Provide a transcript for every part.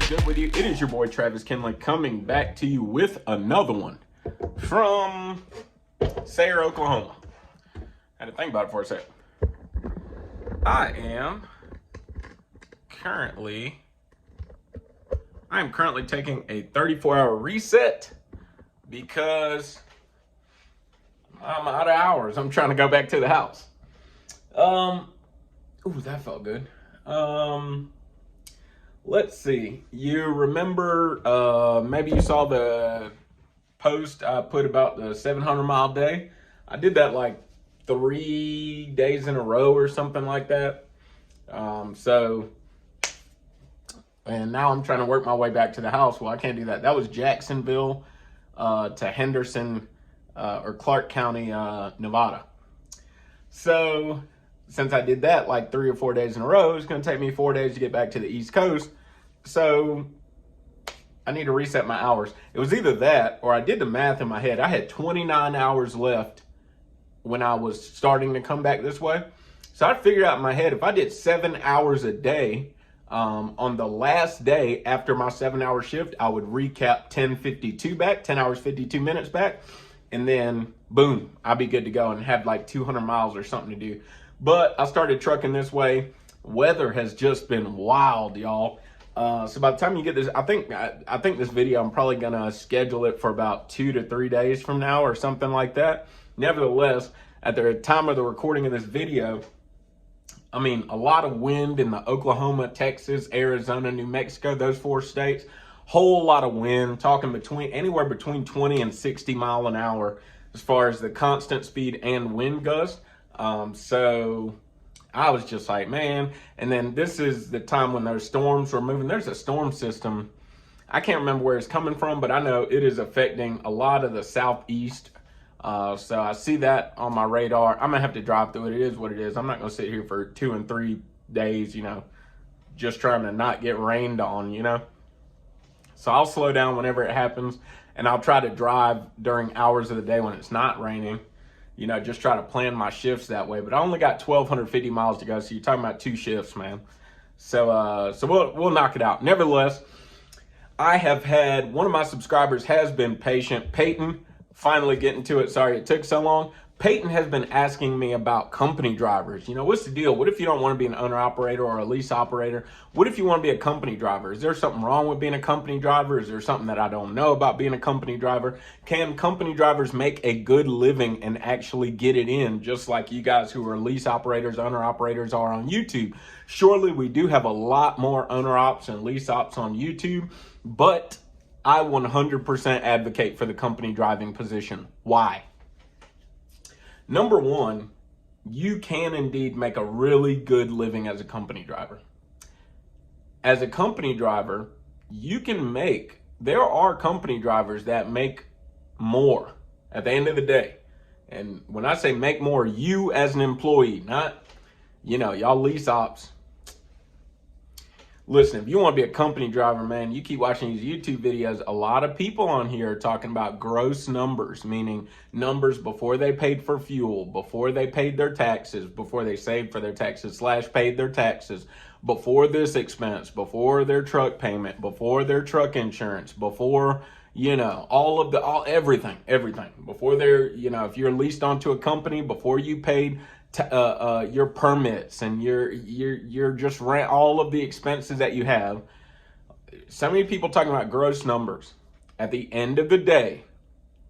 good with you? It is your boy Travis Kinley coming back to you with another one from Sayre, Oklahoma. I had to think about it for a sec. I am currently taking a 34-hour reset because I'm out of hours. I'm trying to go back to the house. Ooh, that felt good. Let's see. You remember, maybe you saw the post I put about the 700-mile day. I did that like 3 days in a row or something like that. And now I'm trying to work my way back to the house. Well, I can't do that. That was Jacksonville to Henderson or Clark County, Nevada. So since I did that like 3 or 4 days in a row, it's going to take me 4 days to get back to the East Coast. So I need to reset my hours. It was either that or I did the math in my head. I had 29 hours left when I was starting to come back this way. So I figured out in my head, if I did 7 hours a day, on the last day after my 7-hour shift, I would recap 10:52 back, 10 hours, 52 minutes back. And then boom, I'll be good to go and have like 200 miles or something to do. But I started trucking this way. Weather has just been wild, y'all. So by the time you get this, I think this video, I'm probably gonna schedule it for about 2 to 3 days from now or something like that. Nevertheless, at the time of the recording of this video, I mean, a lot of wind in the Oklahoma, Texas, Arizona, New Mexico, those 4 states. Whole lot of wind, talking anywhere between 20 and 60 mile an hour as far as the constant speed and wind gust. So I was just like, man. And then this is the time when those storms were moving. There's a storm system. I can't remember where it's coming from, but I know it is affecting a lot of the southeast. So I see that on my radar. I'm gonna have to drive through it. It is what it is. I'm not gonna sit here for 2 and 3 days, just trying to not get rained on, So I'll slow down whenever it happens, and I'll try to drive during hours of the day when it's not raining. Just try to plan my shifts that way. But I only got 1,250 miles to go, so you're talking about 2 shifts, man. So we'll knock it out. Nevertheless, I have had one of my subscribers has been patient, Peyton. Finally getting to it. Sorry it took so long. Peyton has been asking me about company drivers. What's the deal? What if you don't want to be an owner-operator or a lease operator? What if you want to be a company driver? Is there something wrong with being a company driver? Is there something that I don't know about being a company driver? Can company drivers make a good living and actually get it in, just like you guys who are lease operators, owner-operators are on YouTube? Surely we do have a lot more owner-ops and lease ops on YouTube, but I 100% advocate for the company driving position. Why? Number one, you can indeed make a really good living as a company driver. As a company driver, there are company drivers that make more at the end of the day. And when I say make more, you as an employee, not, y'all lease ops. Listen, if you want to be a company driver, man, you keep watching these YouTube videos. A lot of people on here are talking about gross numbers, meaning numbers before they paid for fuel, before they paid their taxes, before they saved for their taxes / paid their taxes, before this expense, before their truck payment, before their truck insurance, before, everything. Before if you're leased onto a company, before you paid your permits and your just rent, all of the expenses that you have. So many people talking about gross numbers. At the end of the day,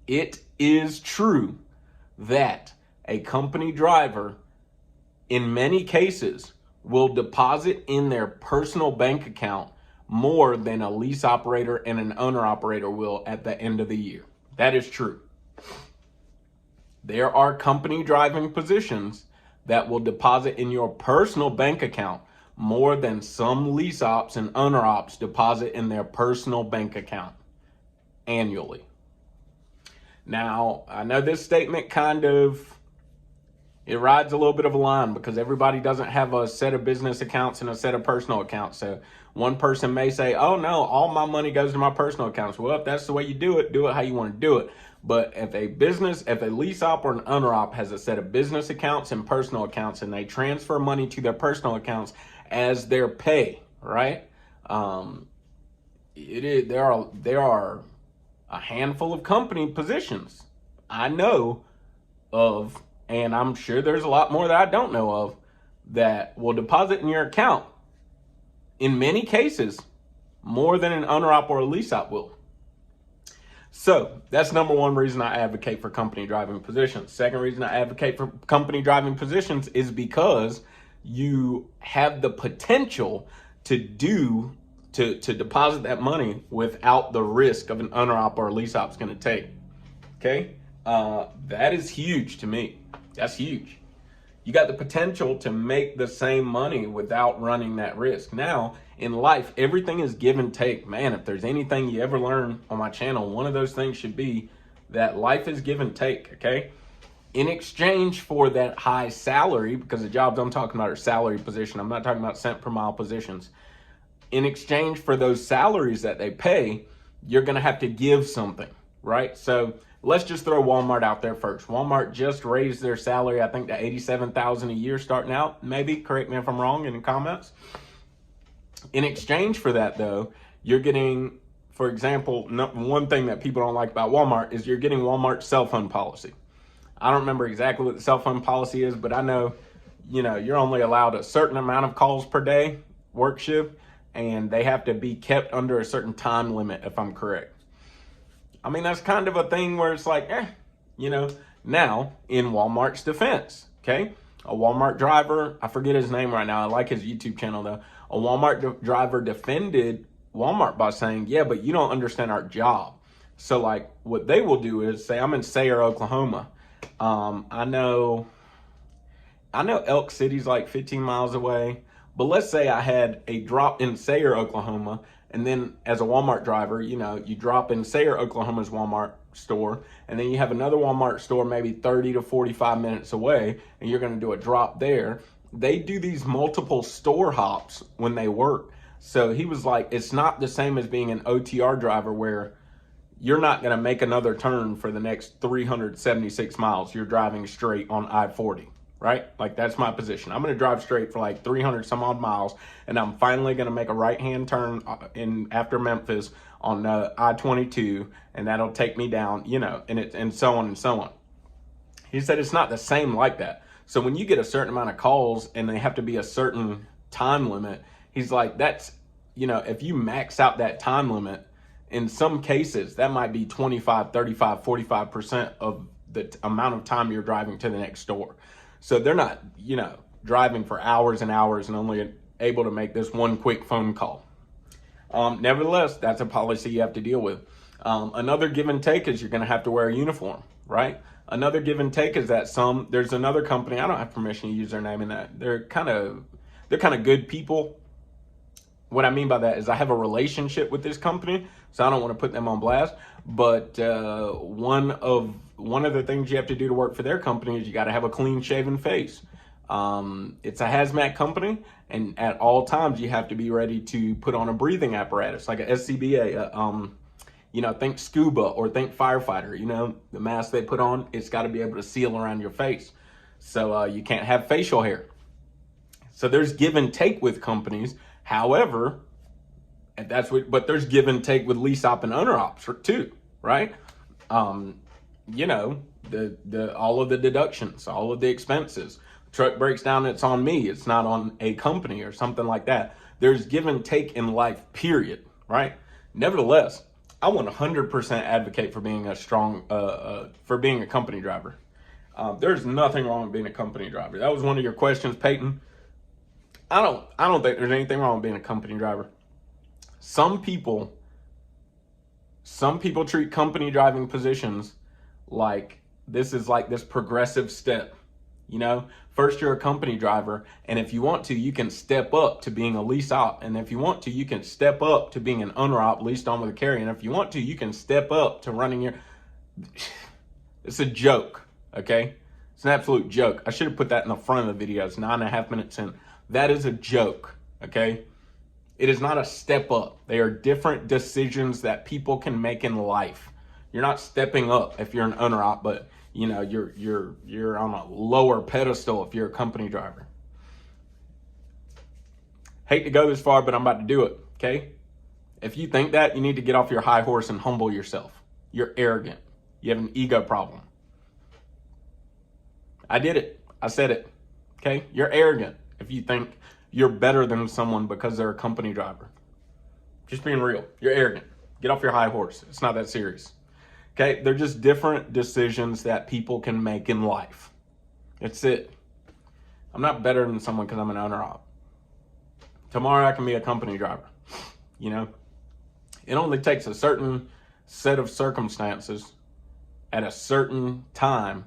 it is true that a company driver, in many cases, will deposit in their personal bank account more than a lease operator and an owner operator will at the end of the year. That is true. There are company driving positions that will deposit in your personal bank account more than some lease ops and owner ops deposit in their personal bank account annually. Now, I know this statement it rides a little bit of a line because everybody doesn't have a set of business accounts and a set of personal accounts. So one person may say, oh no, all my money goes to my personal accounts. Well, if that's the way you do it how you want to do it. But if a lease op or an owner op has a set of business accounts and personal accounts, and they transfer money to their personal accounts as their pay, right? there are a handful of company positions I know of, and I'm sure there's a lot more that I don't know of, that will deposit in your account, in many cases, more than an owner op or a lease op will. So that's number one reason I advocate for company driving positions. Second reason I advocate for company driving positions is because you have the potential to deposit that money without the risk of an owner op or a lease op is going to take. Okay, that is huge to me. That's huge. You got the potential to make the same money without running that risk. Now, in life, everything is give and take. Man, if there's anything you ever learn on my channel, one of those things should be that life is give and take, okay? In exchange for that high salary, because the jobs I'm talking about are salary position, I'm not talking about cent per mile positions. In exchange for those salaries that they pay, you're gonna have to give something, right? So let's just throw Walmart out there first. Walmart just raised their salary, I think, to $87,000 a year starting out. Maybe, correct me if I'm wrong in the comments. In exchange for that, though, you're getting, for example, one thing that people don't like about Walmart is you're getting Walmart's cell phone policy. I don't remember exactly what the cell phone policy is, but I know, you're only allowed a certain amount of calls per day, work shift, and they have to be kept under a certain time limit, if I'm correct. I mean, that's kind of a thing where it's like, now in Walmart's defense, okay? A Walmart driver, I forget his name right now. I like his YouTube channel though. A Walmart driver defended Walmart by saying, yeah, but you don't understand our job. So like what they will do is say, I'm in Sayre, Oklahoma. I know Elk City's like 15 miles away, but let's say I had a drop in Sayre, Oklahoma, and then as a Walmart driver, you drop in Sayre, Oklahoma's Walmart store, and then you have another Walmart store maybe 30 to 45 minutes away, and you're going to do a drop there. They do these multiple store hops when they work. So he was like, it's not the same as being an OTR driver where you're not going to make another turn for the next 376 miles. You're driving straight on I-40. Right? Like that's my position. I'm going to drive straight for like 300 some odd miles, and I'm finally going to make a right-hand turn after Memphis on I-22, and that'll take me down, and so on and so on. He said it's not the same like that. So when you get a certain amount of calls and they have to be a certain time limit, he's like, that's, if you max out that time limit, in some cases, that might be 25, 35, 45% of the amount of time you're driving to the next store. So they're not, driving for hours and hours and only able to make this one quick phone call. Nevertheless, that's a policy you have to deal with. Another give and take is you're going to have to wear a uniform, right? Another give and take is that there's another company, I don't have permission to use their name in that. They're kind of good people. What I mean by that is I have a relationship with this company, so I don't want to put them on blast. But one of the things you have to do to work for their company is you got to have a clean shaven face. It's a hazmat company, and at all times you have to be ready to put on a breathing apparatus like a SCBA. Think scuba or think firefighter. The mask they put on, it's got to be able to seal around your face. So you can't have facial hair. So there's give and take with companies. However, but there's give and take with lease op and owner ops too, right? All of the deductions, all of the expenses. Truck breaks down, it's on me. It's not on a company or something like that. There's give and take in life, period, right? Nevertheless, I 100% advocate for being being a company driver. There's nothing wrong with being a company driver. That was one of your questions, Peyton. I don't think there's anything wrong with being a company driver. Some people treat company driving positions like this is like this progressive step. First you're a company driver, and if you want to, you can step up to being a lease op. And if you want to, you can step up to being an owner op leased on with a carrier. And if you want to, you can step up to running your... It's a joke, okay? It's an absolute joke. I should have put that in the front of the video. It's 9.5 minutes in. That is a joke, okay? It is not a step up. They are different decisions that people can make in life. You're not stepping up if you're an owner op, but you're on a lower pedestal if you're a company driver. Hate to go this far, but I'm about to do it, okay? If you think that, you need to get off your high horse and humble yourself. You're arrogant. You have an ego problem. I did it. I said it. Okay? You're arrogant if you think you're better than someone because they're a company driver. Just being real. You're arrogant. Get off your high horse. It's not that serious. Okay? They're just different decisions that people can make in life. That's it. I'm not better than someone because I'm an owner-op. Tomorrow I can be a company driver. You know? It only takes a certain set of circumstances at a certain time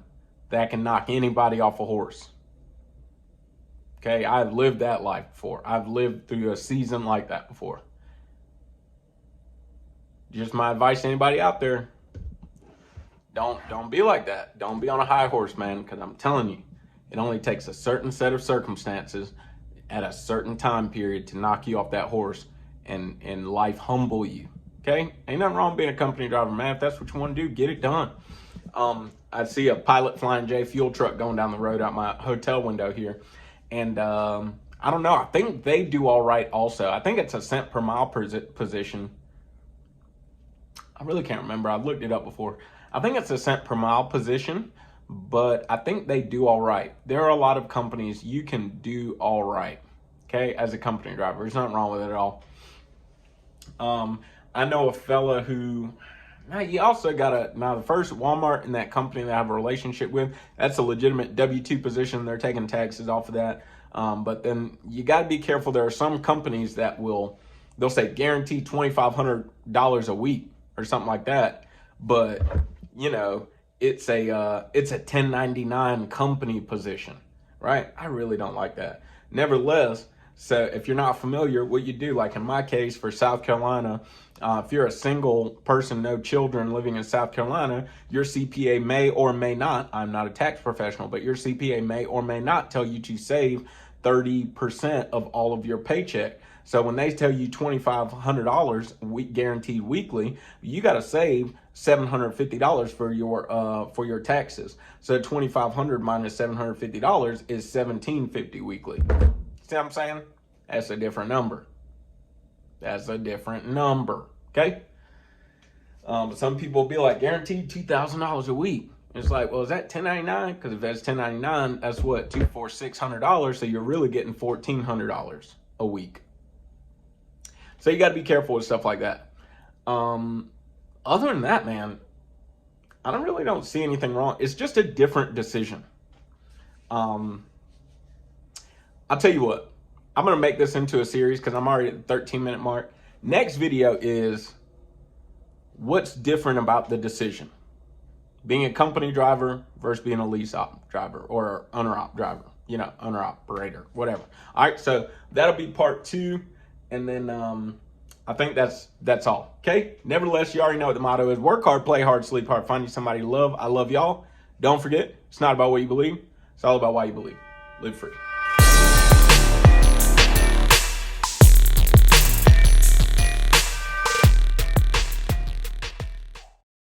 that can knock anybody off a horse. Okay, I've lived that life before. I've lived through a season like that before. Just my advice to anybody out there, don't be like that. Don't be on a high horse, man, because I'm telling you, it only takes a certain set of circumstances at a certain time period to knock you off that horse and life humble you. Okay? Ain't nothing wrong being a company driver, man. If that's what you want to do, get it done. I see a Pilot Flying J fuel truck going down the road out my hotel window here. And I don't know. I think they do all right also. I think it's a cent per mile position. I really can't remember. I've looked it up before. I think it's a cent per mile position, but I think they do all right. There are a lot of companies you can do all right, okay, as a company driver. There's nothing wrong with it at all. I know a fella who, now you also got now the first Walmart and that company that I have a relationship with, that's a legitimate W-2 position. They're taking taxes off of that. But then you got to be careful. There are some companies that they'll say guarantee $2,500 a week or something like that. But, you know, it's a 1099 company position, right? I really don't like that. Nevertheless, so if you're not familiar, what you do, like in my case for South Carolina, if you're a single person, no children living in South Carolina, your CPA may or may not, I'm not a tax professional, but your CPA may or may not tell you to save 30% of all of your paycheck. So when they tell you $2,500 guaranteed weekly, you got to save $750 for your taxes. So $2,500 minus $750 is $1,750 weekly. See what I'm saying? That's a different number. That's a different number. Okay? But some people will be like, guaranteed $2,000 a week. It's like, well, is that $1099? Because if that's $1099, that's what, $600. So you're really getting $1,400 a week. So you got to be careful with stuff like that. Other than that, man, I don't see anything wrong. It's just a different decision. I'll tell you what. I'm going to make this into a series because I'm already at the 13-minute mark. Next video is what's different about the decision. Being a company driver versus being a lease op driver or owner-op driver. You know, owner-operator, whatever. All right, so that'll be part 2. And then I think that's all. Okay? Nevertheless, you already know what the motto is. Work hard, play hard, sleep hard, find you somebody to love. I love y'all. Don't forget, it's not about what you believe. It's all about why you believe. Live free.